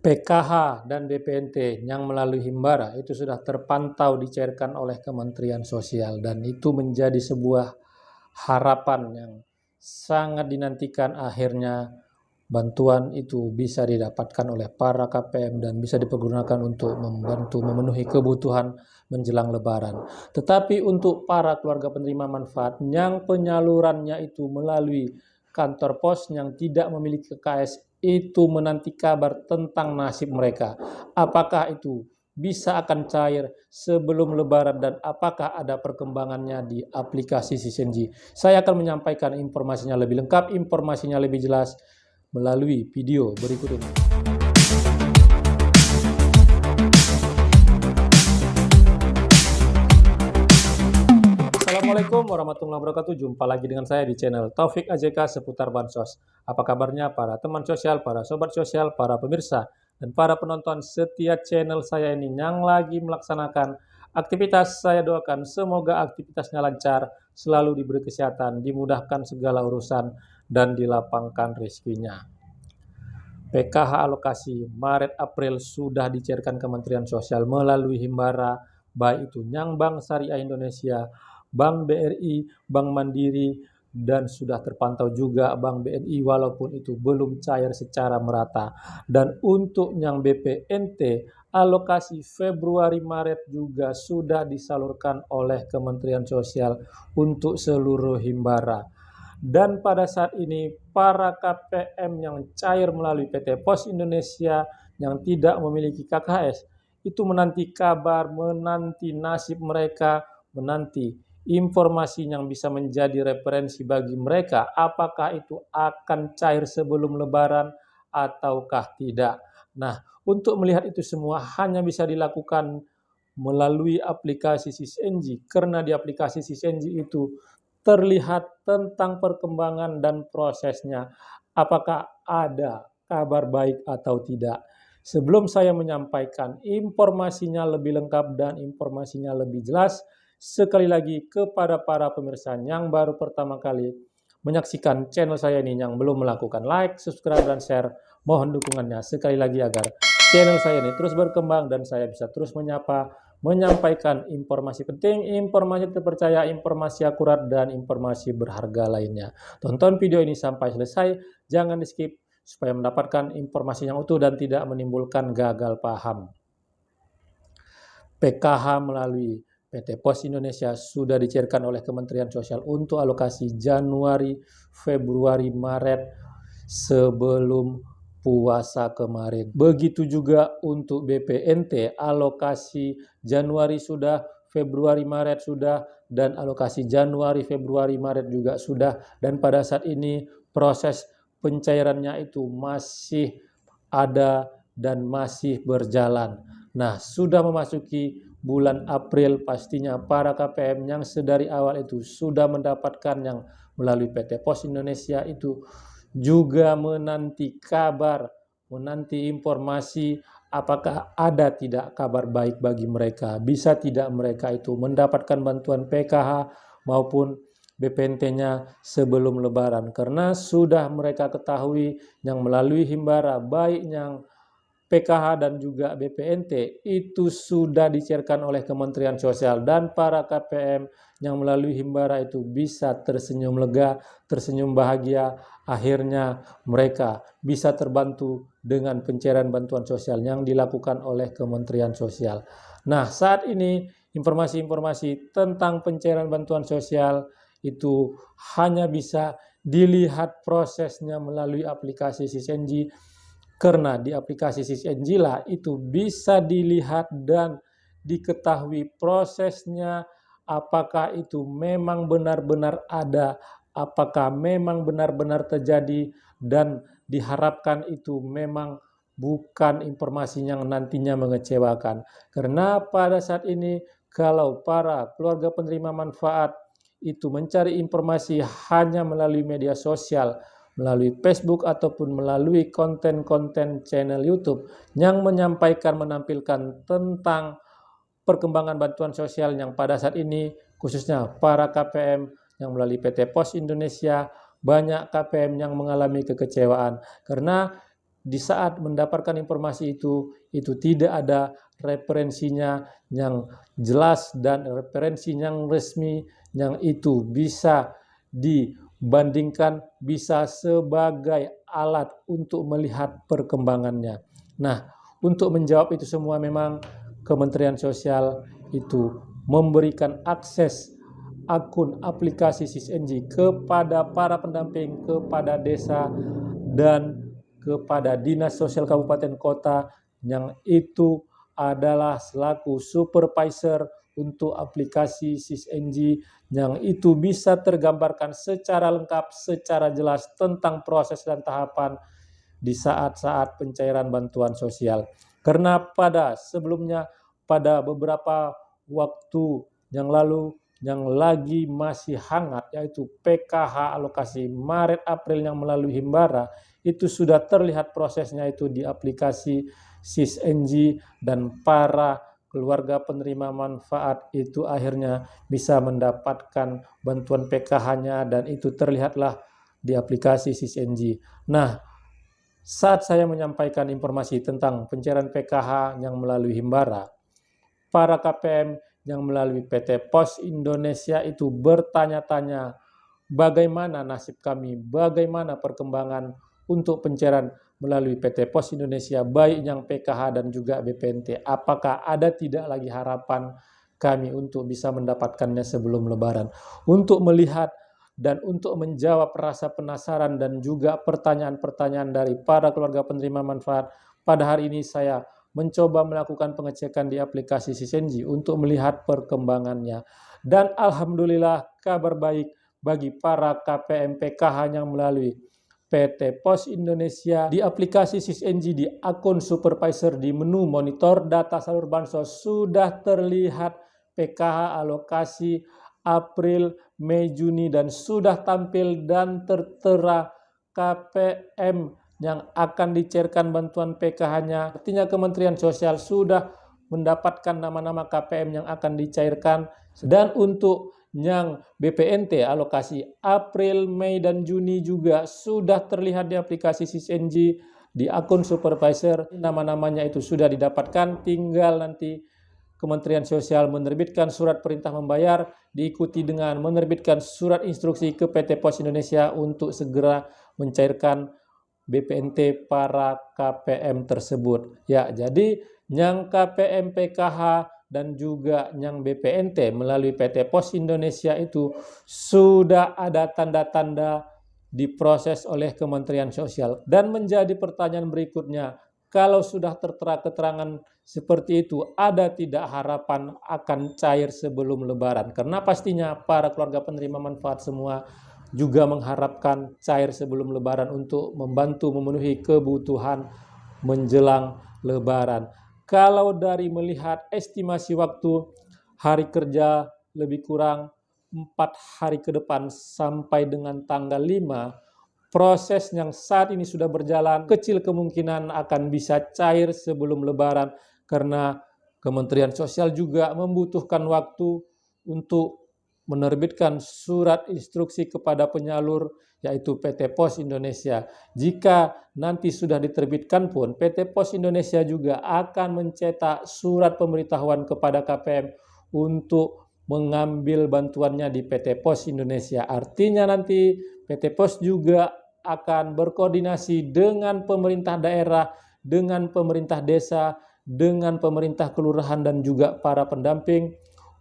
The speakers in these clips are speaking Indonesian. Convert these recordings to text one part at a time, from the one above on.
PKH dan BPNT yang melalui Himbara itu sudah terpantau dicairkan oleh Kementerian Sosial, dan itu menjadi sebuah harapan yang sangat dinantikan. Akhirnya bantuan itu bisa didapatkan oleh para KPM dan bisa dipergunakan untuk membantu memenuhi kebutuhan menjelang Lebaran. Tetapi untuk para keluarga penerima manfaat yang penyalurannya itu melalui kantor pos yang tidak memiliki KKS, itu menanti kabar tentang nasib mereka. Apakah itu bisa akan cair sebelum Lebaran dan apakah ada perkembangannya di aplikasi Sissenji? Saya akan menyampaikan informasinya lebih lengkap, informasinya lebih jelas melalui video berikut ini. Assalamualaikum warahmatullahi wabarakatuh. Jumpa lagi dengan saya di channel Taufik AJK seputar Bansos. Apa kabarnya para teman sosial, para sobat sosial, para pemirsa, dan para penonton setia channel saya ini yang lagi melaksanakan aktivitas? Saya doakan semoga aktivitasnya lancar, selalu diberi kesehatan, dimudahkan segala urusan, dan dilapangkan rezekinya. PKH alokasi Maret-April sudah dicairkan Kementerian Sosial melalui Himbara, baik itu Nyang Bank Syariah Indonesia, Bank BRI, Bank Mandiri, dan sudah terpantau juga Bank BNI walaupun itu belum cair secara merata. Dan untuk Nyang BPNT, alokasi Februari-Maret juga sudah disalurkan oleh Kementerian Sosial untuk seluruh Himbara. Dan pada saat ini para KPM yang cair melalui PT Pos Indonesia yang tidak memiliki KKS itu menanti kabar, menanti nasib mereka, menanti informasi yang bisa menjadi referensi bagi mereka, apakah itu akan cair sebelum Lebaran ataukah tidak. Nah, untuk melihat itu semua hanya bisa dilakukan melalui aplikasi Sissenji, karena di aplikasi Sissenji itu terlihat tentang perkembangan dan prosesnya, apakah ada kabar baik atau tidak. Sebelum saya menyampaikan informasinya lebih lengkap dan informasinya lebih jelas, sekali lagi kepada para pemirsa yang baru pertama kali menyaksikan channel saya ini yang belum melakukan like, subscribe, dan share, mohon dukungannya sekali lagi agar channel saya ini terus berkembang dan saya bisa terus menyampaikan informasi penting, informasi terpercaya, informasi akurat, dan informasi berharga lainnya. Tonton video ini sampai selesai, jangan di skip supaya mendapatkan informasi yang utuh dan tidak menimbulkan gagal paham. PKH melalui PT Pos Indonesia sudah dicairkan oleh Kementerian Sosial untuk alokasi Januari, Februari, Maret sebelum puasa kemarin. Begitu juga untuk BPNT, alokasi Januari sudah, Februari, Maret sudah, dan alokasi Januari, Februari, Maret juga sudah. Dan pada saat ini proses pencairannya itu masih ada dan masih berjalan. Nah, sudah memasuki bulan April, pastinya para KPM yang sedari awal itu sudah mendapatkan yang melalui PT Pos Indonesia itu juga menanti kabar, menanti informasi apakah ada tidak kabar baik bagi mereka. Bisa tidak mereka itu mendapatkan bantuan PKH maupun BPNT-nya sebelum Lebaran. Karena sudah mereka ketahui yang melalui Himbara, baik yang PKH dan juga BPNT itu sudah dicairkan oleh Kementerian Sosial, dan para KPM yang melalui Himbara itu bisa tersenyum lega, tersenyum bahagia. Akhirnya mereka bisa terbantu dengan pencairan bantuan sosial yang dilakukan oleh Kementerian Sosial. Nah, saat ini informasi-informasi tentang pencairan bantuan sosial itu hanya bisa dilihat prosesnya melalui aplikasi Sissenji, karena di aplikasi Sissenji lah itu bisa dilihat dan diketahui prosesnya, apakah itu memang benar-benar ada, apakah memang benar-benar terjadi, dan diharapkan itu memang bukan informasi yang nantinya mengecewakan. Karena pada saat ini kalau para keluarga penerima manfaat itu mencari informasi hanya melalui media sosial, melalui Facebook ataupun melalui konten-konten channel YouTube yang menyampaikan, menampilkan tentang perkembangan bantuan sosial yang pada saat ini, khususnya para KPM yang melalui PT Pos Indonesia, banyak KPM yang mengalami kekecewaan karena di saat mendapatkan informasi itu tidak ada referensinya yang jelas dan referensi yang resmi yang itu bisa dibandingkan, bisa sebagai alat untuk melihat perkembangannya. Nah, untuk menjawab itu semua memang Kementerian Sosial itu memberikan akses akun aplikasi SISNG kepada para pendamping, kepada desa, dan kepada Dinas Sosial Kabupaten Kota yang itu adalah selaku supervisor untuk aplikasi SISNG yang itu bisa tergambarkan secara lengkap, secara jelas tentang proses dan tahapan di saat-saat pencairan bantuan sosial. Karena pada sebelumnya, pada beberapa waktu yang lalu, yang lagi masih hangat, yaitu PKH alokasi Maret-April yang melalui Himbara, itu sudah terlihat prosesnya itu di aplikasi SISNG, dan para keluarga penerima manfaat itu akhirnya bisa mendapatkan bantuan PKH-nya, dan itu terlihatlah di aplikasi SISNG. Nah, saat saya menyampaikan informasi tentang pencairan PKH yang melalui Himbara, para KPM yang melalui PT Pos Indonesia itu bertanya-tanya bagaimana nasib kami, bagaimana perkembangan untuk pencairan melalui PT Pos Indonesia, baik yang PKH dan juga BPNT. Apakah ada tidak lagi harapan kami untuk bisa mendapatkannya sebelum Lebaran? Untuk melihat dan untuk menjawab rasa penasaran dan juga pertanyaan-pertanyaan dari para keluarga penerima manfaat, pada hari ini saya mencoba melakukan pengecekan di aplikasi SISNG untuk melihat perkembangannya. Dan alhamdulillah kabar baik bagi para KPM PKH yang melalui PT Pos Indonesia di aplikasi SISNG di akun supervisor di menu monitor data salur bansos sudah terlihat PKH alokasi April, Mei, Juni, dan sudah tampil dan tertera KPM yang akan dicairkan bantuan PKH-nya. Artinya Kementerian Sosial sudah mendapatkan nama-nama KPM yang akan dicairkan. Dan untuk yang BPNT alokasi April, Mei, dan Juni juga sudah terlihat di aplikasi SISNG di akun supervisor. Nama-namanya itu sudah didapatkan, tinggal nanti Kementerian Sosial menerbitkan surat perintah membayar, diikuti dengan menerbitkan surat instruksi ke PT Pos Indonesia untuk segera mencairkan BPNT para KPM tersebut. Ya, jadi yang KPM PKH dan juga yang BPNT melalui PT Pos Indonesia itu sudah ada tanda-tanda diproses oleh Kementerian Sosial. Dan menjadi pertanyaan berikutnya, kalau sudah tertera keterangan seperti itu, ada tidak harapan akan cair sebelum Lebaran? Karena pastinya para keluarga penerima manfaat semua juga mengharapkan cair sebelum Lebaran untuk membantu memenuhi kebutuhan menjelang Lebaran. Kalau dari melihat estimasi waktu hari kerja lebih kurang 4 hari ke depan sampai dengan tanggal 5, proses yang saat ini sudah berjalan kecil kemungkinan akan bisa cair sebelum Lebaran, karena Kementerian Sosial juga membutuhkan waktu untuk menerbitkan surat instruksi kepada penyalur, yaitu PT Pos Indonesia. Jika nanti sudah diterbitkan pun, PT Pos Indonesia juga akan mencetak surat pemberitahuan kepada KPM untuk mengambil bantuannya di PT Pos Indonesia. Artinya nanti PT Pos juga akan berkoordinasi dengan pemerintah daerah, dengan pemerintah desa, dengan pemerintah kelurahan, dan juga para pendamping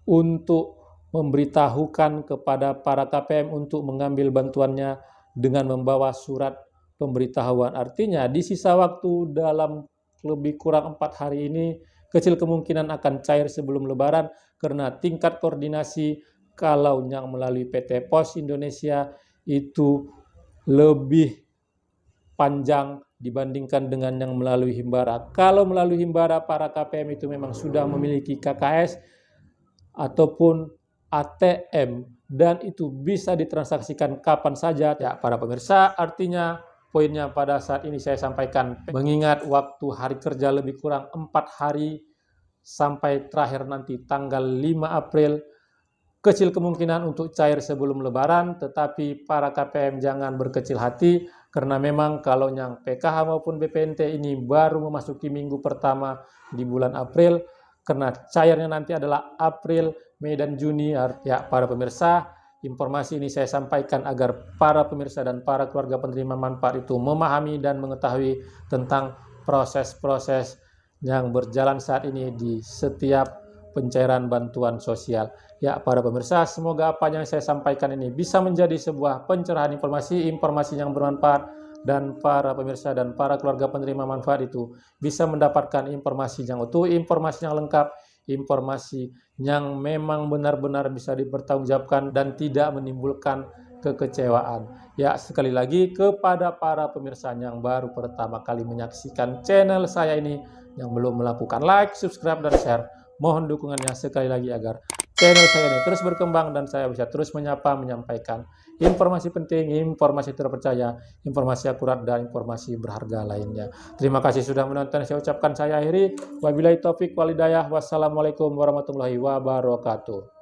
untuk memberitahukan kepada para KPM untuk mengambil bantuannya dengan membawa surat pemberitahuan. Artinya di sisa waktu dalam lebih kurang 4 hari ini kecil kemungkinan akan cair sebelum Lebaran, karena tingkat koordinasi kalau yang melalui PT Pos Indonesia itu lebih panjang dibandingkan dengan yang melalui Himbara. Kalau melalui Himbara, para KPM itu memang sudah memiliki KKS ataupun ATM, dan itu bisa ditransaksikan kapan saja. Ya, para pemirsa, artinya poinnya pada saat ini saya sampaikan, mengingat waktu hari kerja lebih kurang 4 hari sampai terakhir nanti tanggal 5 April, kecil kemungkinan untuk cair sebelum Lebaran, tetapi para KPM jangan berkecil hati, karena memang kalau yang PKH maupun BPNT ini baru memasuki minggu pertama di bulan April, karena cairnya nanti adalah April, Mei, dan Juni. Ya, para pemirsa, informasi ini saya sampaikan agar para pemirsa dan para keluarga penerima manfaat itu memahami dan mengetahui tentang proses-proses yang berjalan saat ini di setiap pencairan bantuan sosial. Ya, para pemirsa, semoga apa yang saya sampaikan ini bisa menjadi sebuah pencerahan informasi yang bermanfaat, dan para pemirsa dan para keluarga penerima manfaat itu bisa mendapatkan informasi yang utuh, informasi yang lengkap, informasi yang memang benar-benar bisa dipertanggungjawabkan dan tidak menimbulkan kekecewaan. Ya, sekali lagi kepada para pemirsa yang baru pertama kali menyaksikan channel saya ini, yang belum melakukan like, subscribe, dan share, mohon dukungannya sekali lagi agar channel saya ini terus berkembang dan saya bisa terus menyampaikan informasi penting, informasi terpercaya, informasi akurat, dan informasi berharga lainnya. Terima kasih sudah menonton. Saya ucapkan saya akhiri. Wabillahi taufik wal hidayah. Wassalamualaikum warahmatullahi wabarakatuh.